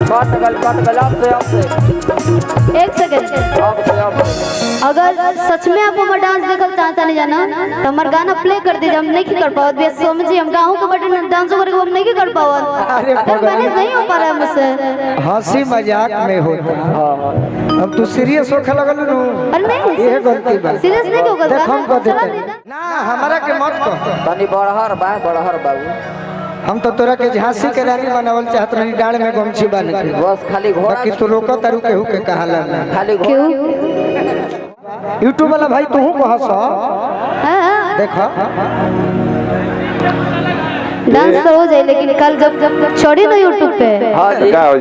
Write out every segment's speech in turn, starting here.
कट गल आपसे एक सेकंड। अगर सच में आप हमारा डांस देखल चाहता नहीं जाना तो हमारा गाना प्ले कर दीजिए। हम नहीं कर पाओ बेस समझिए, हम गाँव के बटन डांस करके हम नहीं कर पाओ। मैंने नहीं हो पा रहा है मुझसे। हंसी मजाक में होता। अब तू सीरियस होखे लगल नु। अरे नहीं ये गलती बा। सीरियस नहीं होगा देख हम कर देते ना हमारा के मत कह। तनी बड़हर बाबू हम तो तोरा के झांसी के रानी बनावल चाहत रही डाड़ में गमछी बांध के। बस खाली घोड़ा बाकी तू रोक तारू केहू के कहाला ना। खाली क्यों? यूट्यूब वाला भाई तू को हंस देखो डांस तो हो जाए लेकिन कल जब छोड़ी ना यूट्यूब पे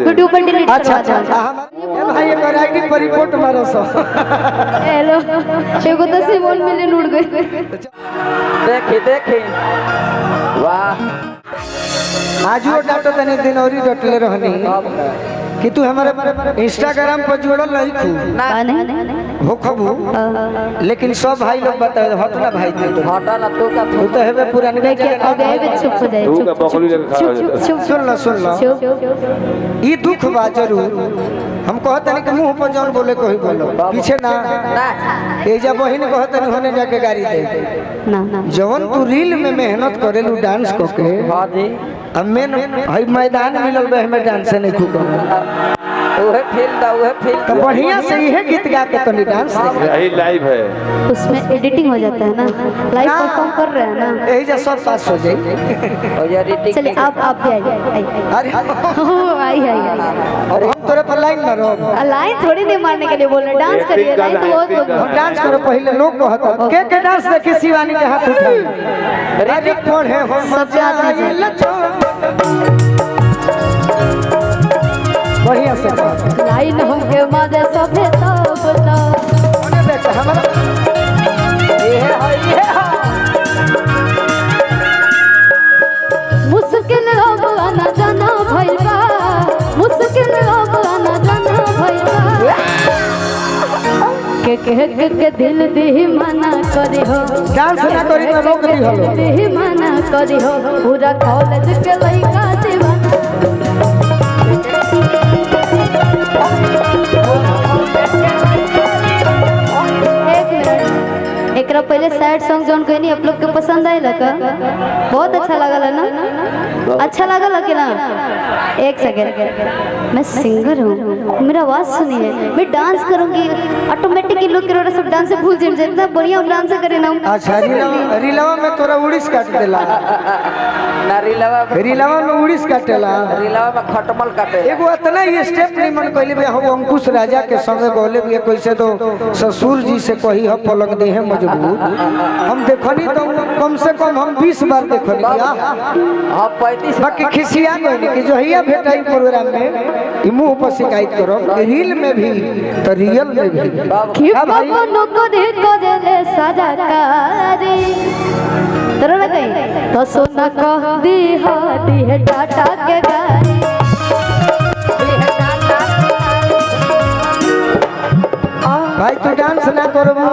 वीडियो पर डिलीट अच्छा भाई एक आईडी पर रिपोर्ट मारो सो। हेलो एगो तो सिमोन मिले उड़ गई। देखी वाह आज वो डाटा तने दिन और ही डटले रहनी कि तू हमारे इंस्टाग्राम पर जुड़ल नहीं खू हो खबू। लेकिन सब भाई लोग बताए हटना भाई हटा ना तू का तू तो हेबे पुरानी जगह अब ये चुप हो जाए। चुप सुन लो ई दुख बा जरूर। हम कहत नहीं कि मुंह पर जौन बोले कोई बोलो पीछे ना ए जा बहिन कहत नहीं होने जाके गाड़ी दे ना जवन तू रील में मेहनत करेलू डांस करके। हां जी अब मेन भाई मैदान मिलल बे हमें डांस नहीं खूब ओहे फील तो बढ़िया से ही है गीत गा के तो डांस यही लाइव है उसमें एडिटिंग हो जाता है ना। लाइव परफॉर्म कर रहे हैं ना यही जा सब पास हो जाए। और यार एडिटिंग चलिए आप भी आइए। अरे आई और हम तोरे पर लाइन मारो। लाइन थोड़ी नहीं मारने के लिए बोल रहे डांस करिए। लाइन तो बहुत हम डांस करो पहले लोग कहत के डांस देखी शिवानी के हाथ उठाई। अरे पढ़े हो सबसे आगे बढ़िया से लाइन होके माजे सभे तब ओने देख हमरा ये मुश्किल अब आना जाना भइल बा। मुश्किल अब आना जाना भइल बा। के दिल दी मना करी हो। डांस ना करी तो रोक दी हलो दी मना करी हो। पूरा कॉलेज के लइका दीवाना। एक पहले सैड सॉन्ग जोन कहनी आप लोग के पसंद आए लगा बहुत अच्छा लगा ना। अच्छा लगा कि ना। एक सेकंड मैं सिंगर हूँ मेरा आवाज सुनिए। मैं डांस करूंगी ऑटोमेटिकली लोग के सब डांस से भूल जाए जितना बढ़िया हम डांस करे ना। अच्छा रीलावा में तोरा उड़ीस काट देला ना रीलावा में उड़ीस काटेला रीलावा में खटमल काटे। एगो इतना ही स्टेप नहीं मन कहले बे हम अंकुश राजा के संगे बोले भी कैसे तो ससुर जी से कही ह पलक दे है मजबूर। हम देखनी तो कम से कम हम 20 बार देखनी हां 35 बाकी खिसिया कहनी कि जोहिया भेटाई प्रोग्राम में ई मुंह पर शिकायत करो रील में भी तो रियल में भी कि बाबा को दे ले सजा कारी तोरा ना कहीं तो सोना कह दी है टाटा के गाड़ी। भाई तू डांस ना करबू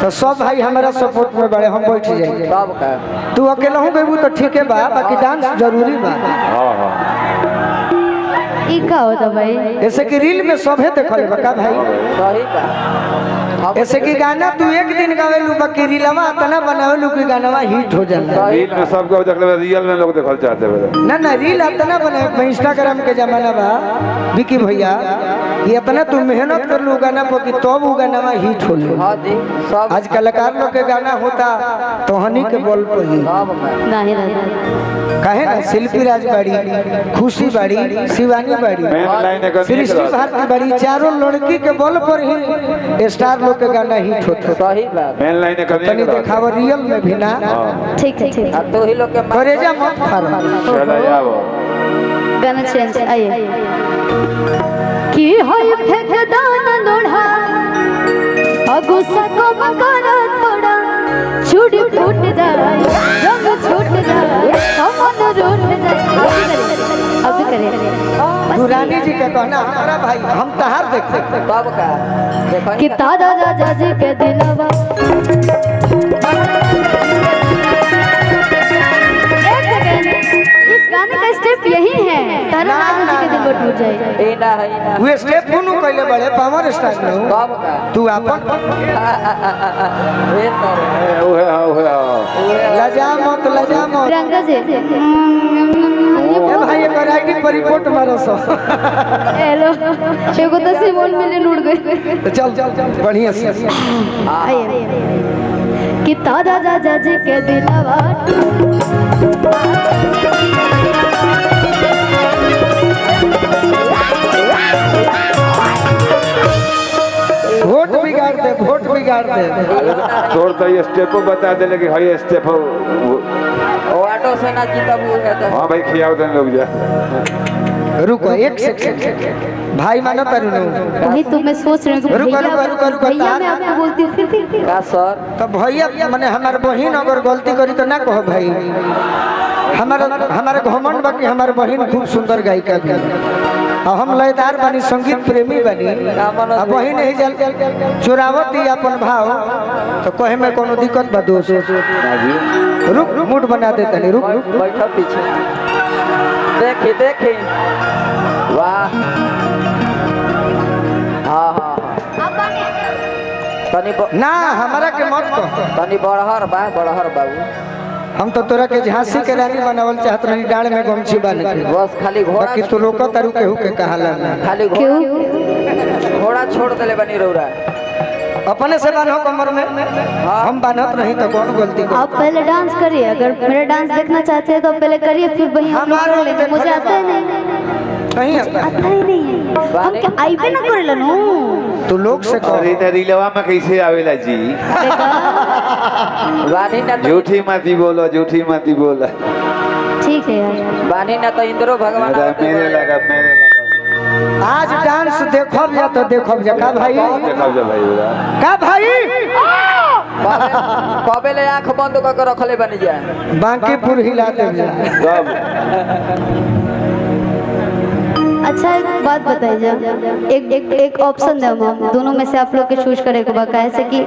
तो सब भाई हमारा सपोर्ट में बड़े हम बैठ जाएंगे। बाप का तू अकेला हूँ गई तो ठीक है बा बाकी डांस जरूरी बा। ई का होता भाई जैसे कि रील में सभे देखल बा का भाई सही का। ऐसे कि गाना तू एक दिन गावेलू बाकी रीलवा इतना बनावेलू कि गाना हिट हो जाला। रील में सब को देखले रियल में लोग देखल चाहते हैं ना रील इतना बने इंस्टाग्राम के जमाना बा विकी भैया ये इतना तू मेहनत कर लू गाना पर कि तब वो गाना हिट हो ले। हां जी सब आज कलाकार लोग के गाना होता तो हनी के बोल पर ही सब में नहीं काहे ना शिल्पी राज बाड़ी खुशी बाड़ी शिवानी बाड़ी सृष्टि भारती बाड़ी चारों लड़की के बोल पर ही स्टार लोग के गाना हिट होता। सही बात मेन लाइन तनी देखाव रियल में भी ना ठीक है अब तो ही लोग के करेजा मत फाड़ चला जाओ गाना चेंज आइए कि होय फेंक दाना लोढ़ा अगुसा को मकाना थोड़ा छूट फूट जाए रंग छूट जाए हमन रूठ जाए। अभी करे दुरानी जी के कहना हमारा भाई हम तहार देखे बाप का देखो कि तारा राजा जी के दिलवा एक सेकंड इस गाने का स्टेप स्टेप यही है तारा राजा जी के दिल पर टूट जाएगा। ए ना है ना वो स्टेप नु कहले बड़े पावर स्टार न कब का तू अपन ए तो ओहे लजा मत प्रियंका जी ए भाई एक आईडी पर रिपोर्ट मारो सो हेलो एगो तो सिमोन मिले उड़ गए। तो चल बढ़िया से आइए कि तारा राजा जी के दिलवा वोट बिगाड़ दे तोड़ तो ये स्टेप बता दे कि हाई स्टेप ओ ऑटो से ना जीता वो है तो हाँ भाई खियाओ देन लोग जा रुको एक सेकंड भाई मानो तारू नु वही तो मैं सोच रही हूँ कि रुको, भैया भैया मैं आपको बोलती हूँ फिर का सर तो भैया माने हमार बहन अगर गलती करी तो ना कहो भाई हमारे घमंड बाकी हमारे बहन खूब सुंदर गायिका भी और हम लयदार बनी संगीत प्रेमी बनी अब बहन ही जल चुरावत ही अपन भाव तो कहे में कोनो दिक्कत बा दोस्त हाँ जी रुक मूड बना देते नहीं रुक बैठो पीछे देखी वाह हाँ तनी ना हमारा के मत कहो तनी बड़हर बाबू हम तो तोरा के झांसी के रानी बनावल चाहत रही डाड़ में गमछी बांध के बस खाली घोड़ा बाकी तू रोको तारू केहू के कहाला ना खाली क्यों घोड़ा छोड़ देले बनी रौरा अपने से बांधो कमर में हम बांधत नहीं तो कौन गलती कर आप पहले डांस करिए, अगर मेरा डांस देखना चाहते हैं तो पहले करिए, फिर वही हम लोग कर लेंगे। मुझे आता ही नहीं नहीं आता आता ही नहीं है। हम क्या आईबे ना करे नु तू लोग से कह अरे रीलवा में कैसे आवेला जी बानी ना तो झूठी मती बोलो ठीक है यार। बानी ना तो इंद्रो भगवान मेरे लगा आज डांस देखब या तो देखब जा का भाई देखब जा भाई का भाई कबे ले आंख बंद करके रखले बनी जाए बांकीपुर हिला दे जा सब अच्छा एक बात बताइए, एक ऑप्शन दे हम दोनों में से आप लोग के चूज करे के बा, कैसे कि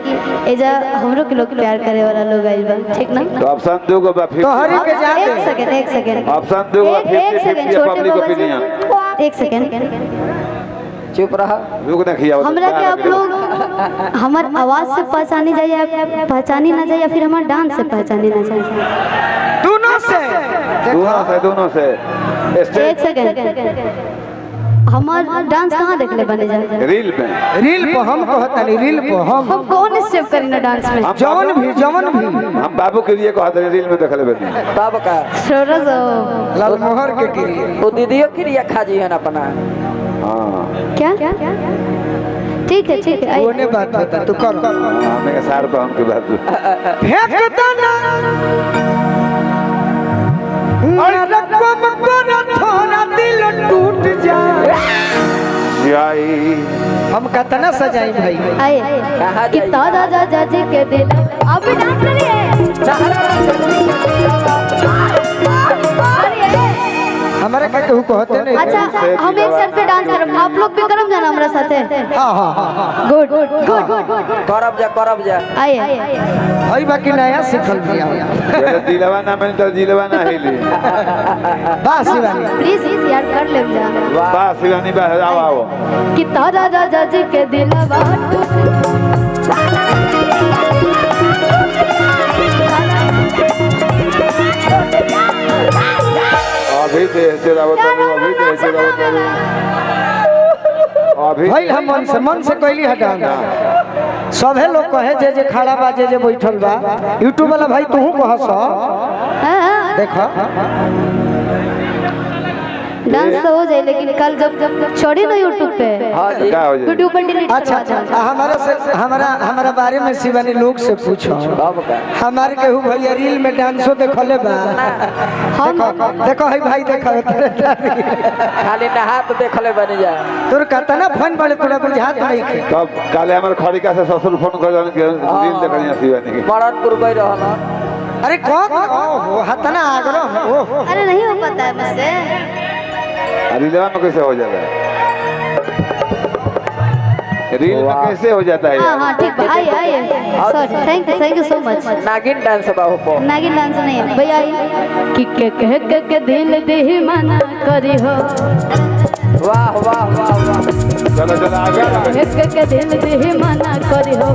एजा हमरो के लोग प्यार करे वाला लोग आइल बा, ठीक ना? तो ऑप्शन दो को बा तो हरी के जा एक सेकंड ऑप्शन दो को एक सेकंड छोटे पब्लिक बाबा ओपिनियन जी, एक सेकंड चुप रहा रुक ना खियाओ हमरा के आप लोग हमार आवाज से पहचानी जाए या पहचानी ना जाए, या फिर हमार डांस से पहचानी ना जाए? दोनों से एक सेकंड हमार डांस कहाँ देखले बने जाए? रील पे हम कहता नहीं रील पे हम कौन स्टेप करी ना डांस में? जवन भी हम बाबू के लिए कहते हैं रील में देखले बनी तब का छोरा सो लाल मोहर के गिरी वो दीदियों क्रिया खा जी है ना अपना हां क्या ठीक है वो ने बात बता तू कर हमें सार पे हम के बात फेंकता ना रकम कर थोड़ा दिल टूट जाए जाई हम कतना सजाई भाई आए कहाँ कि जाइए? तारा राजा जी के दिल आप भी डांस करिए। हमारे के कहू कहते नहीं अच्छा हम एक साथ पे डांस करब, आप लोग भी करम जाना हमरा साथे? हां गुड करब जा आइए हई बाकी नया सिखल दिया दिलवा ना में तो दिलवा ना हिली बस शिवानी प्लीज यार कर ले जा बस शिवानी बस आओ कि तारा राजा जी के दिलवा अभी दे से रावत अभी भाई हम मन से कहली हटा सभे लोग कहे जे खड़ा बा जे बैठल बा यूट्यूब वाला भाई तू कहस देखो डांस तो हो जाए, लेकिन कल जब छोड़ी ना यूट्यूब पे हाँ जी क्या हो जाए यूट्यूब पर डिलीट अच्छा हमारा बारे में शिवानी लोग से पूछो तब का हमारे केहू भैया रील में डांसो देखले बा देखो है भाई देखो खाली नहात देखले बनी जाए तोर कतना फोन बड़े तोरा बुझात नहीं खे तब काले हमारे खड़िका से ससुर फोन कर जाने के रील देखनिया शिवानी के मरणपुर गई रहना अरे कौन ओहो हतना आग्रह ओहो अरे नहीं हो पाता है मुझसे। रीलवा में कैसे हो जाएगा रील में कैसे हो जाता है हाँ यार? हाँ ठीक है, आइए आइए sorry, thank you so much. नागिन डांस बाबू को नागिन डांस नहीं है भैया, आइए कि के दिल दे मना करी हो, वाह वाह वाह वाह चलो चलो आगे के दिल दे मना करी हो।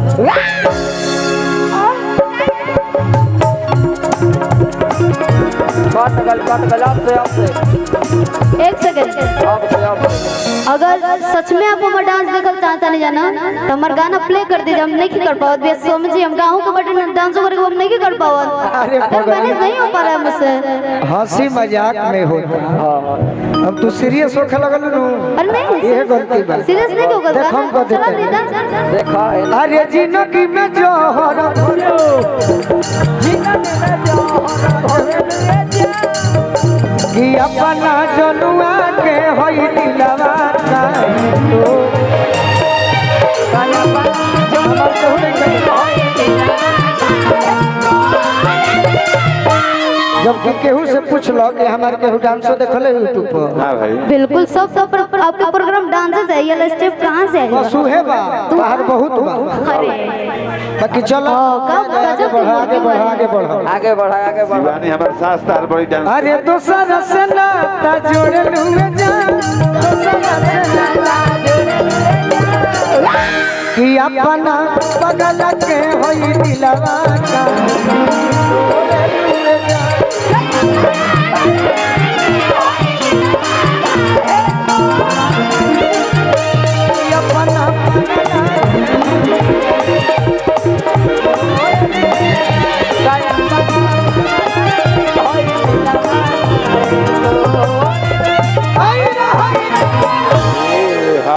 कट गल अब से एक सेकंड, अब से अगर सच में आप हमारा डांस देखल चाहता नहीं जाना तो हमारा गाना प्ले कर दीजिए, हम नहीं कर पाओ बे समझिए, हम गाँव के बटन डांस करके हम नहीं कर पाओ, अरे मैनेज नहीं हो पा रहा है मुझसे। हंसी मजाक में होता अब तू सीरियस होखे लगल नु, अरे नहीं ये गलती बा। सीरियस नहीं क्यों करता, देखो हम कर चला देते दे डांस। देखा अरे जिंदगी में जोहर घोलो कि अपना जनुआ के होई दिलवा जब केहू से पूछलो कि हमारे केहू डांसो देखले यूट्यूब पर। हाँ भाई बिल्कुल सब तो आपका प्रोग्राम डांसेस है, ये स्टेप कहाँ से है? पशु है बा बाहर बहुत बा। अरे बाकी चलो आगे बढ़ो आगे बढ़ो आगे बढ़ो आगे बढ़ा शिवानी हमारे सास तार बड़ी डांस अरे दोसर से नाता जोड़े लूंगे जान कि अपना बगल के होई दिलवा का